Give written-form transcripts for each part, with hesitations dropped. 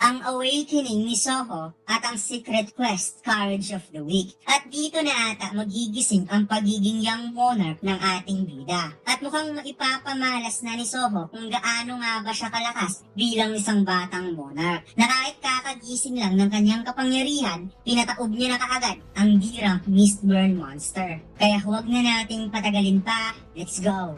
ang Awakening ni Soho at ang Secret Quest, Courage of the Week. At dito na ata magigising ang pagiging young monarch ng ating bida. At mukhang maipapamalas na ni Soho kung gaano nga ba siya kalakas bilang isang batang monarch. Na kahit kakagising lang ng kanyang kapangyarihan, pinataob niya na kaagad ang dirang Mistburn Monster. Kaya huwag na nating patagalin pa, let's go!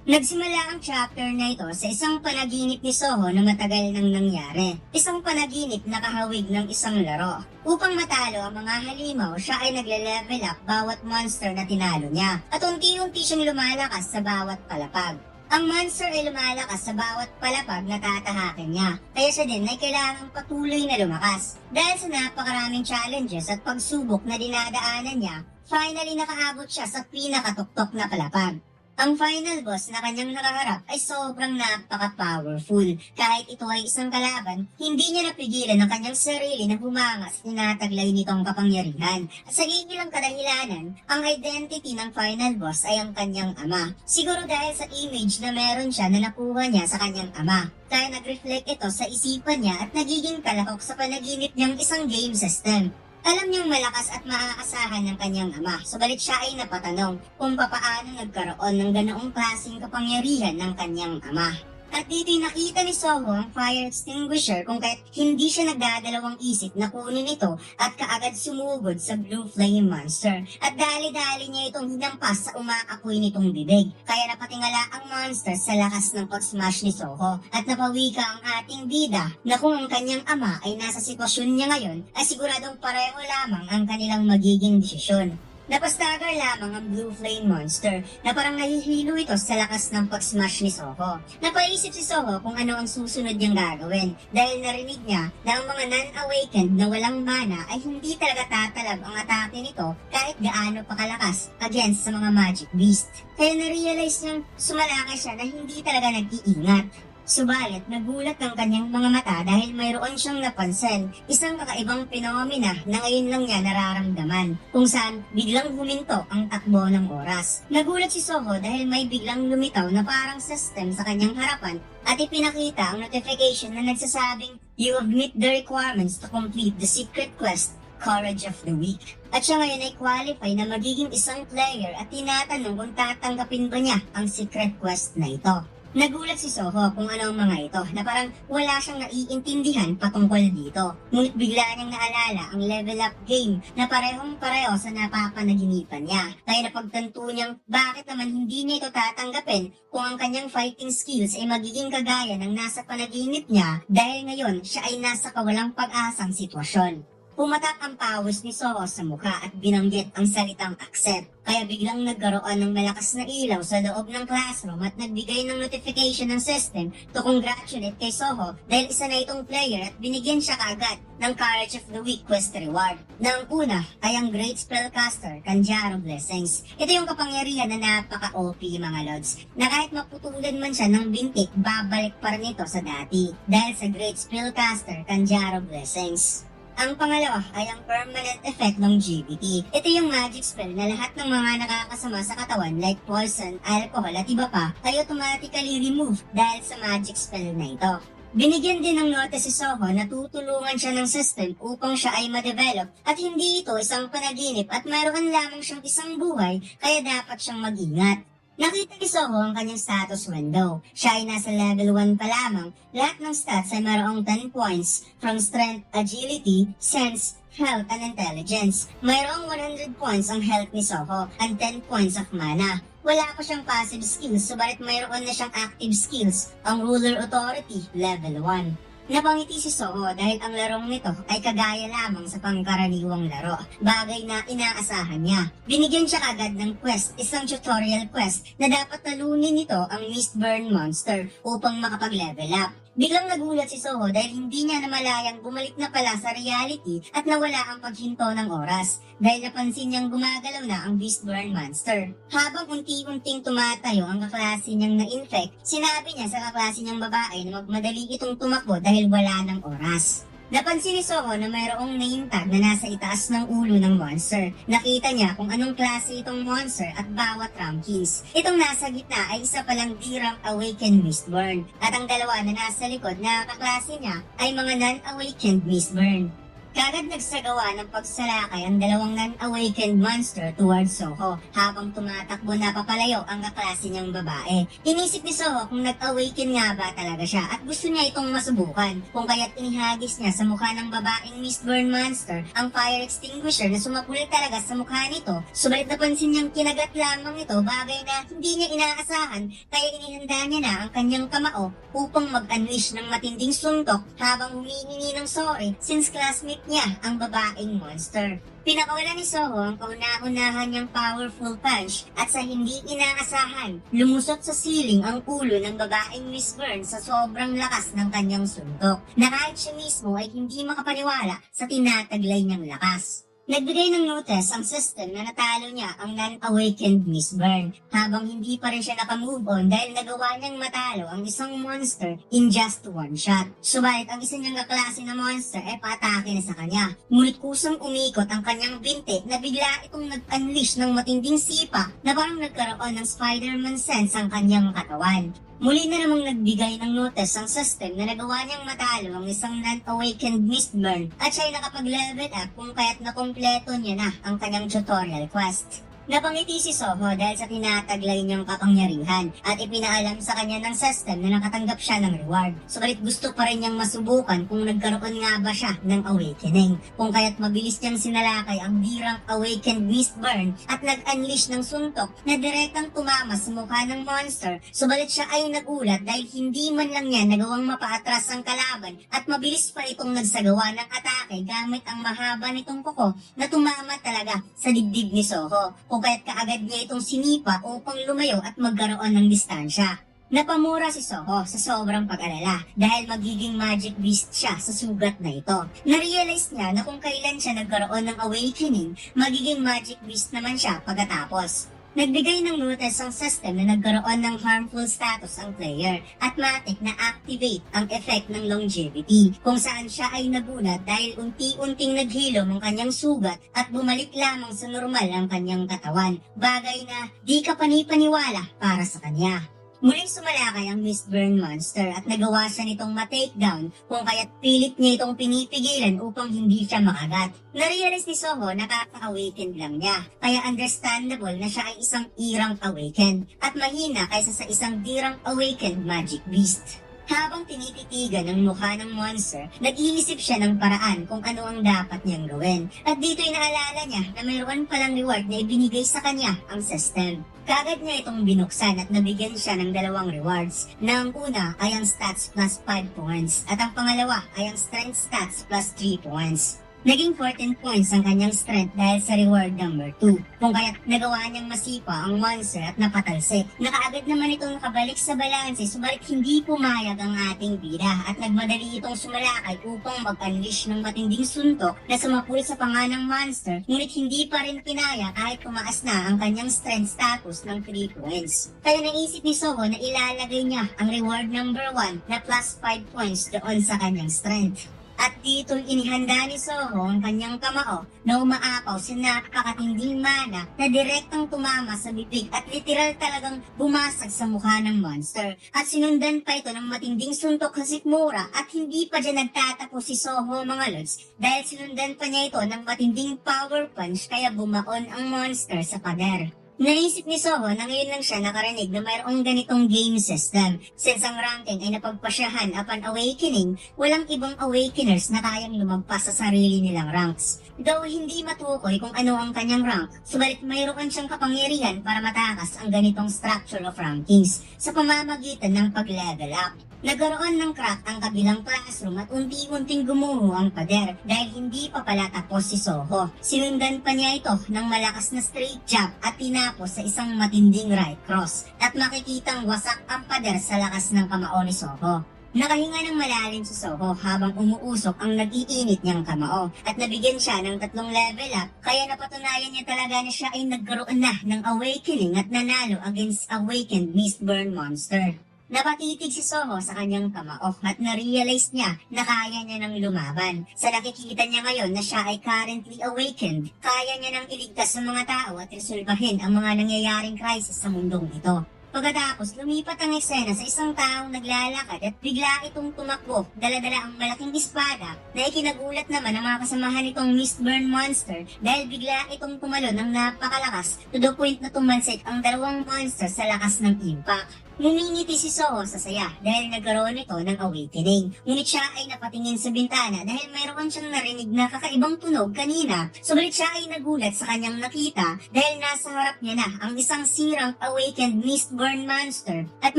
Nagsimula ang chapter na ito sa isang panaginip ni Soho na matagal nang nangyari. Isang panaginip na kahawig ng isang laro. Upang matalo ang mga halimaw, siya ay nagle-level up bawat monster na tinalo niya. At unti-unti siyang lumalakas sa bawat palapag. Ang monster ay lumalakas sa bawat palapag na tatahakin niya. Kaya siya din ay kailangang patuloy na lumakas. Dahil sa napakaraming challenges at pagsubok na dinadaanan niya, finally nakaabot siya sa pinakatuktok na palapag. Ang final boss na kanyang nakaharap ay sobrang napaka-powerful. Kahit ito ay isang kalaban, hindi niya napigilan ang kanyang sarili na humanga sa tinataglay nitong kapangyarihan. At sa ilang kadahilanan, ang identity ng final boss ay ang kanyang ama. Siguro dahil sa image na meron siya na nakuha niya sa kanyang ama. Kaya nag-reflect ito sa isipan niya at nagiging kalahok sa panaginip niyang isang game system. Alam niyang malakas at maaasahan ng kanyang ama, subalit siya ay napatanong kung papaano nagkaroon ng ganoong klaseng kapangyarihan ng kanyang ama. At dito'y nakita ni Soho ang fire extinguisher kung kahit hindi siya nagdadalawang isip na kunin ito at kaagad sumugod sa blue flame monster. At dali-dali niya itong hinampas sa umaapoy nitong bibig. Kaya napatingala ang monster sa lakas ng pag-smash ni Soho. At napawika ang ating bida na kung ang kanyang ama ay nasa sitwasyon niya ngayon, ay siguradong pareho lamang ang kanilang magiging desisyon. Napastagar lamang ang Blue Flame Monster na parang nahihilo ito sa lakas ng pag-smash ni Soho. Napaisip si Soho kung ano ang susunod niyang gagawin dahil narinig niya na ang mga non-awakened na walang mana ay hindi talaga tatalab ang atake nito kahit gaano pa kalakas against sa mga magic beast. Kaya na-realize niyang sumalakay siya na hindi talaga nag-iingat. Subalit, nagulat ang kanyang mga mata dahil mayroon siyang napansin, isang kakaibang phenomena na ngayon lang niya nararamdaman, kung saan biglang huminto ang takbo ng oras. Nagulat si Soho dahil may biglang lumitaw na parang system sa kanyang harapan at ipinakita ang notification na nagsasabing, "You have met the requirements to complete the secret quest, Courage of the Week." At siya ngayon ay qualify na magiging isang player at tinatanong kung tatanggapin ba niya ang secret quest na ito. Nagulat si Soho kung ano ang mga ito na parang wala siyang naiintindihan patungkol dito. Ngunit bigla niyang naalala ang level up game na parehong-pareho sa napapanaginipan niya. Kaya napagtanto niyang bakit naman hindi niya ito tatanggapin kung ang kanyang fighting skills ay magiging kagaya ng nasa panaginip niya dahil ngayon siya ay nasa kawalang pag-asang sitwasyon. Pumatak ang pawis ni Soho sa mukha at binanggit ang salitang accept. Kaya biglang nagkaroon ng malakas na ilaw sa loob ng classroom at nagbigay ng notification ng system to congratulate kay Soho dahil isa na itong player at binigyan siya kaagad ng Courage of the Week quest reward. Na ang una ay ang Great Spellcaster, Kanjaro Blessings. Ito yung kapangyarihan na napaka-OP mga lods, na kahit maputulan man siya ng bintik, babalik pa rin ito sa dati dahil sa Great Spellcaster, Kanjaro Blessings. Ang pangalawa ay ang permanent effect ng GBT. Ito yung magic spell na lahat ng mga nakakasama sa katawan like poison, alcohol at iba pa ay automatically remove dahil sa magic spell na ito. Binigyan din ng notice si Soho na tutulungan siya ng system upang siya ay ma-develop at hindi ito isang panaginip at mayroon lamang siyang isang buhay kaya dapat siyang mag-ingat. Nakita ni Soho ang kanyang status window. Siya ay nasa level 1 pa lamang. Lahat ng stats ay mayroong 10 points from strength, agility, sense, health, and intelligence. Mayroong 100 points ang health ni Soho and 10 points of mana. Wala pa siyang passive skills, subalit mayroon na siyang active skills, ang ruler authority, level 1. Napangiti si Soho dahil ang larong nito ay kagaya lamang sa pangkaraniwang laro, bagay na inaasahan niya. Binigyan siya agad ng quest, isang tutorial quest na dapat talunin nito ang Mistburn Monster upang makapag-level up. Biglang nagulat si Soho dahil hindi niya namalayang bumalik na pala sa reality at nawala ang paghinto ng oras dahil napansin niyang gumagalaw na ang Beastborn Monster. Habang unti-unting tumatayo ang kaklase niyang na-infect, sinabi niya sa kaklase niyang babae na magmadali itong tumakbo dahil wala ng oras. Napansin ni Soho na mayroong name tag na nasa itaas ng ulo ng monster. Nakita niya kung anong klase itong monster at bawat rankings. Itong nasa gitna ay isa palang dirang awakened Mistborn. At ang dalawa na nasa likod na kaklase niya ay mga non-awakened Mistborn. Kagad nagsagawa ng pagsalakay ang dalawang non-awakened monster towards Soho habang tumatakbo na papalayo ang kaklase niyang babae. Inisip ni Soho kung nag-awaken nga ba talaga siya at gusto niya itong masubukan kung kaya't inihagis niya sa mukha ng babaeng Mistborn monster ang fire extinguisher na sumapul talaga sa mukha nito. Subalit napansin niyang kinagat lamang ito, bagay na hindi niya inaasahan, kaya inihanda niya na ang kanyang kamao upang mag-unleash ng matinding suntok habang humihingi ng sorry since classmate niya ang babaeng monster. Pinakawala ni Soho ang kauna-unahan niyang powerful punch at sa hindi inaasahan, lumusot sa ceiling ang ulo ng babaeng Mistborn sa sobrang lakas ng kanyang suntok na kahit siya mismo ay hindi makapaniwala sa tinataglay niyang lakas. Nagbigay ng notice ang system na natalo niya ang non-awakened Mistborn habang hindi pa rin siya nakamove on dahil nagawa niyang matalo ang isang monster in just one shot. Subalit ang isa niyang kaklase na monster ay patake na sa kanya. Ngunit kusang umikot ang kanyang binti na bigla itong nag-unleash ng matinding sipa na parang nagkaroon ng Spider-Man sense ang kanyang katawan. Muli na namang nagbigay ng notice ang system na nagawa niyang matalo ang isang non-awakened Mistborn at siya ay nakapag-level up kung kaya't nakompleto niya na ang kanyang tutorial quest. Napangiti si Soho dahil sa tinataglay niyang kapangyarihan at ipinaalam sa kanya ng system na nakatanggap siya ng reward. Subalit gusto pa rin niyang masubukan kung nagkaroon nga ba siya ng awakening. Kung kaya't mabilis niyang sinalakay ang dirang awakened Mistborn at nag-unleash ng suntok na direktang tumama sa mukha ng monster. Subalit siya ay nagulat dahil hindi man lang niya nagawang mapaatras ang kalaban at mabilis pa itong nagsagawa ng atake gamit ang mahaba nitong kuko na tumama talaga sa dibdib ni Soho. Kung kaya't kaagad niya itong sinipa upang lumayo at magkaroon ng distansya. Napamura si Soho sa sobrang pag-alala dahil magiging magic beast siya sa sugat na ito. Narealize niya na kung kailan siya nagkaroon ng awakening, magiging magic beast naman siya pagkatapos. Nagbigay ng notice ang system na nagkaroon ng harmful status ang player at matik na activate ang effect ng longevity kung saan siya ay nagulat dahil unti-unting naghilom ang kanyang sugat at bumalik lamang sa normal ang kanyang katawan, bagay na di ka panipaniwala para sa kanya. Muling sumalakay ang Mistborn monster at nagawa siya nitong ma-takedown kung kaya't pilit niya itong pinipigilan upang hindi siya makagat. Narealize ni Soho na kaka-awakened lang niya, kaya understandable na siya ay isang irang awakened at mahina kaysa sa isang dirang awakened magic beast. Habang tinititigan ang mukha ng monster, nag-iisip siya ng paraan kung ano ang dapat niyang gawin. At dito'y naalala niya na mayroon palang reward na ibinigay sa kanya ang system. Kagad niya itong binuksan at nabigyan siya ng dalawang rewards. Na ang una ay ang stats plus 5 points at ang pangalawa ay ang strength stats plus 3 points. Naging 14 points ang kanyang strength dahil sa reward number 2. Kung kaya't nagawa niyang masipa ang monster at napatalsik. Nakaagad naman itong nakabalik sa balanse subalit hindi pumayag ang ating bida at nagmadali itong sumalakay upang mag-unleash ng matinding suntok na sumapul sa panga ng monster ngunit hindi pa rin pinaya kahit tumaas na ang kanyang strength status ng 3 points. Kaya naisip ni Soho na ilalagay niya ang reward number 1 na plus 5 points doon sa kanyang strength. At dito inihanda ni Soho ang kanyang kamao na umaapaw sa napakatinding mana na direktang tumama sa bibig at literal talagang bumasag sa mukha ng monster. At sinundan pa ito ng matinding suntok sa sikmura at hindi pa dyan nagtatapos si Soho mga lods dahil sinundan pa niya ito ng matinding power punch kaya bumaon ang monster sa pader. Naisip ni Soho na ngayon lang siya nakarinig na mayroong ganitong game system. Since ang ranking ay napagpasyahan upon awakening, walang ibang awakeners na kayang lumagpas sa sarili nilang ranks. Though hindi matukoy kung ano ang kanyang rank, subalit mayroon siyang kapangyarihan para matakas ang ganitong structure of rankings sa pamamagitan ng pag-level up. Nagkaroon ng crack ang kabilang classroom at unti-unting gumuho ang pader dahil hindi pa pala tapos si Soho. Sinundan pa niya ito ng malakas na straight jab at tinapos sa isang matinding right cross at makikitang wasak ang pader sa lakas ng kamao ni Soho. Nakahinga ng malalim si Soho habang umuusok ang nag-iinit niyang kamao at nabigyan siya ng 3 level up kaya napatunayan niya talaga na siya ay nagkaroon na ng awakening at nanalo against awakened Mistborn monster. Napatitig si Soho sa kanyang kamao at na-realize niya na kaya niya nang lumaban. Sa nakikita niya ngayon na siya ay currently awakened, kaya niya nang iligtas sa mga tao at resolbahin ang mga nangyayaring crisis sa mundong ito. Pagkatapos, lumipat ang eksena sa isang taong naglalakad at bigla itong tumakbo, dala-dala ang malaking espada na ikinagulat naman ang mga kasamahan nitong Mistborn monster dahil bigla itong tumalon ng napakalakas to the point na tumansik ang dalawang monster sa lakas ng impact. Ngumingiti si Soho sa saya dahil nagkaroon ito ng awakening. Ngunit siya ay napatingin sa bintana dahil mayroon siyang narinig na kakaibang tunog kanina. Subalit siya ay nagulat sa kanyang nakita dahil nasa harap niya na ang isang sirang awakened Mistborn monster at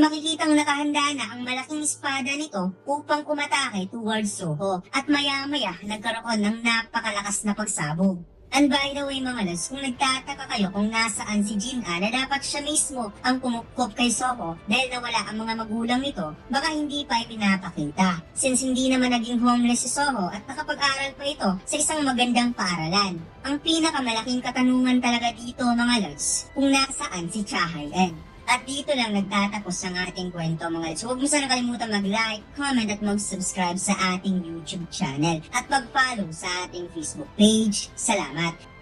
makikitang nakahanda na ang malaking espada nito upang umatake towards Soho at maya-maya nagkaroon ng napakalakas na pagsabog. And by the way mga lods, kung nagtataka kayo kung nasaan si Jin-a na dapat siya mismo ang kumukop kay Soho dahil nawala ang mga magulang nito, baka hindi pa ipinapakita. Since hindi naman naging homeless si Soho at nakapag-aral pa ito sa isang magandang paaralan. Ang pinakamalaking katanungan talaga dito mga lods, kung nasaan si Chahayen. At dito lang nagtatapos ang ating kwento mga lods. Huwag mo sana kalimutan mag-like, comment at mag-subscribe sa ating YouTube channel at mag-follow sa ating Facebook page. Salamat!